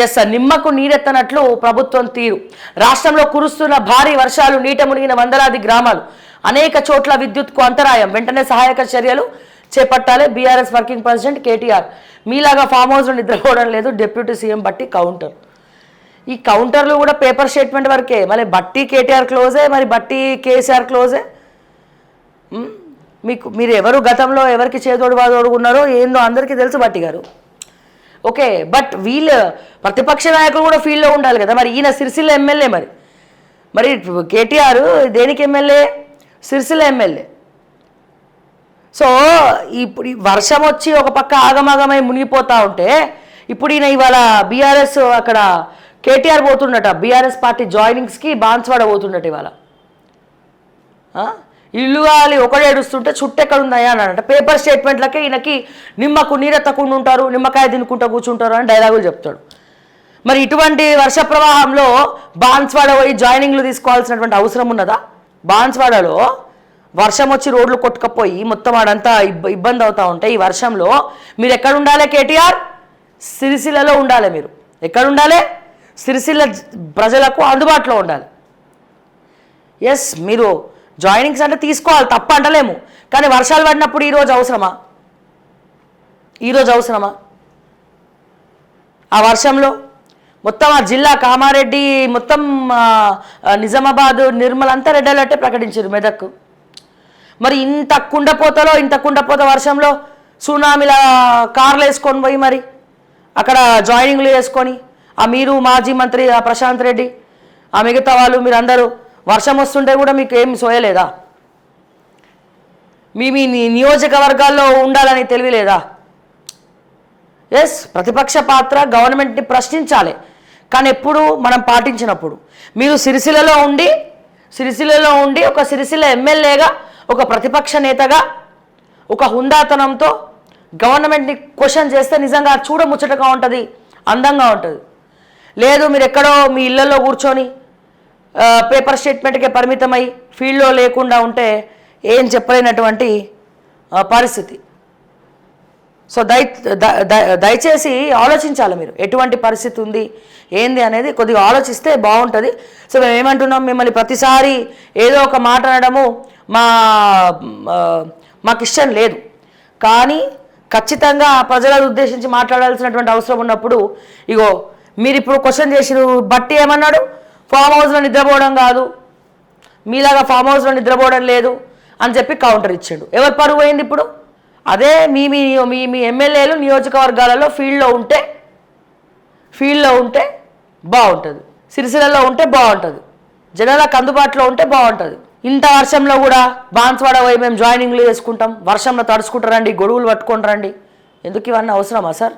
Yes నిమ్మకు నీరెత్తనట్లు ప్రభుత్వం తీరు. రాష్ట్రంలో కురుస్తున్న భారీ వర్షాలు నీట మునిగిన వందలాది గ్రామాలు, అనేక చోట్ల విద్యుత్కు అంతరాయం. వెంటనే సహాయక చర్యలు చేపట్టాలి. BRS working president KTR. మీలాగా ఫామ్ హౌస్లో నిద్రపోవడం లేదు డిప్యూటీ సీఎం బట్టి కౌంటర్. ఈ కౌంటర్లు కూడా పేపర్ స్టేట్మెంట్ వరకే. మళ్ళీ బట్టి కేటీఆర్ క్లోజే, మరి బట్టి కేసీఆర్ క్లోజే. మీరు ఎవరు గతంలో ఎవరికి చేదోడు వాదోడు ఉన్నారో ఏందో అందరికీ తెలుసు బట్టి గారు. ఓకే, బట్ వీళ్ళు ప్రతిపక్ష నాయకులు కూడా ఫీల్డ్లో ఉండాలి కదా. మరి ఈయన సిరిసిల్ల ఎమ్మెల్యే, మరి కేటీఆర్ దేనికి ఎమ్మెల్యే? సిరిసిల్ల ఎమ్మెల్యే. సో ఇప్పుడు వర్షం వచ్చి ఒక పక్క ఆగమాగమై మునిగిపోతూ ఉంటే ఇప్పుడు ఈయన ఇవాళ బీఆర్ఎస్ అక్కడ కేటీఆర్ పోతుండట, బీఆర్ఎస్ పార్టీ జాయినింగ్స్కి బాన్స్వాడ పోతుండట ఇవాళ. ఇల్లు కావాలి ఒకడే ఏడుస్తుంటే చుట్టెక్కడ ఉన్నాయా అని అంటే పేపర్ స్టేట్మెంట్లకే ఈయనకి నిమ్మకు నీరెత్తకుండా ఉంటారు, నిమ్మకాయ తినుకుంటూ కూర్చుంటారు అని డైలాగులు చెప్తాడు. మరి ఇటువంటి వర్ష ప్రవాహంలో బాన్స్వాడ పోయి జాయినింగ్లు తీసుకోవాల్సినటువంటి అవసరం ఉన్నదా? బాన్స్వాడలో వర్షం వచ్చి రోడ్లు కొట్టుకపోయి మొత్తం ఆడంతా ఇబ్బంది అవుతూ ఉంటే ఈ వర్షంలో మీరు ఎక్కడ ఉండాలి? కేటీఆర్ సిరిసిల్లలో ఉండాలి. మీరు ఎక్కడ ఉండాలి? సిరిసిల్ల ప్రజలకు అందుబాటులో ఉండాలి. ఎస్, మీరు జాయినింగ్స్ అంటే తీసుకోవాలి, తప్ప అంటలేము. కానీ వర్షాలు పడినప్పుడు ఈరోజు అవసరమా? ఆ వర్షంలో మొత్తం ఆ జిల్లా కామారెడ్డి, మొత్తం నిజామాబాద్, నిర్మల్ అంతా రెడ్ అలర్టే ప్రకటించారు. మెదక్ మరి ఇంత కుండపోత వర్షంలో సునామీల కార్లు వేసుకొని పోయి మరి అక్కడ జాయినింగ్లు వేసుకొని మీరు మాజీ మంత్రి ప్రశాంత్ రెడ్డి, ఆ మిగతా వాళ్ళు మీరు అందరూ వర్షం వస్తుంటే కూడా మీకు ఏం సోయలేదా? మీ నియోజకవర్గాల్లో ఉండాలని తెలియలేదా? ఎస్, ప్రతిపక్ష పాత్ర గవర్నమెంట్ని ప్రశ్నించాలి. కానీ ఎప్పుడు మనం పాటించినప్పుడు మీరు సిరిసిల్లలో ఉండి ఒక సిరిసిల్ల ఎమ్మెల్యేగా, ఒక ప్రతిపక్ష నేతగా, ఒక హుందాతనంతో గవర్నమెంట్ని క్వశ్చన్ చేస్తే నిజంగా చూడముచ్చటగా ఉంటుంది, అందంగా ఉంటుంది. లేదు మీరు ఎక్కడో మీ ఇళ్లలో కూర్చొని పేపర్ స్టేట్మెంట్కే పరిమితమై ఫీల్డ్లో లేకుండా ఉంటే ఏం చెప్పలేనటువంటి పరిస్థితి. సో దయచేసి ఆలోచించాలి. మీరు ఎటువంటి పరిస్థితి ఉంది ఏంది అనేది కొద్దిగా ఆలోచిస్తే బాగుంటుంది. సో మేము ఏమంటున్నాం, మిమ్మల్ని ప్రతిసారి ఏదో ఒక మాట అనడము మాకు ఇష్టం లేదు. కానీ ఖచ్చితంగా ప్రజలను ఉద్దేశించి మాట్లాడాల్సినటువంటి అవసరం ఉన్నప్పుడు ఇగో మీరు ఇప్పుడు క్వశ్చన్ చేసిన బట్టి ఏమన్నాడు? ఫామ్ హౌస్లో నిద్రపోవడం కాదు, మీలాగా ఫామ్ హౌస్లో నిద్రపోవడం లేదు అని చెప్పి కౌంటర్ ఇచ్చాడు. ఎవరు పరువు అయింది ఇప్పుడు? అదే మీ ఎమ్మెల్యేలు నియోజకవర్గాలలో ఫీల్డ్లో ఉంటే బాగుంటుంది, సిరిసిల్లలో ఉంటే బాగుంటుంది, జనాలకు అందుబాటులో ఉంటే బాగుంటుంది. ఇంత వర్షంలో కూడా బాన్స్వాడ పోయి మేము జాయినింగ్లు చేసుకుంటాం, వర్షంలో తడుచుకుంటారండి, గొడుగులు పట్టుకొని రండి. ఎందుకు ఇవన్నీ అవసరమా సార్?